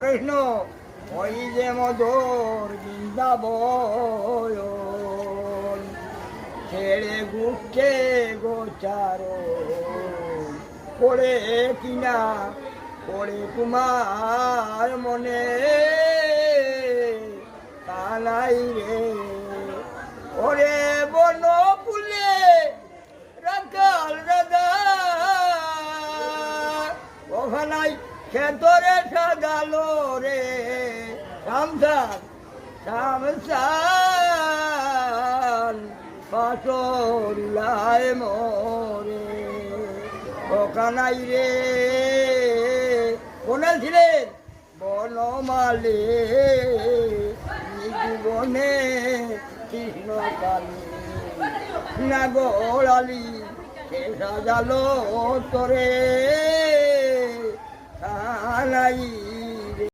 কৃষ্ণ ওই যে মধুর বৃন্দাবন ছেড়ে ঘুরছে গোচার পড়ে কিনা পড়ে তোমার মনে কানাই রে ওরে বন ফুলে রাখাল দাদা ওখানাই খেতরে সাজালো রে সামসান সামসান পাশরিলায় মরে ওখানাই রে কোন ছিলেন বনমালে জীবনে কৃষ্ণ কালী নাগরালি সে সাজালো তোরে কানাই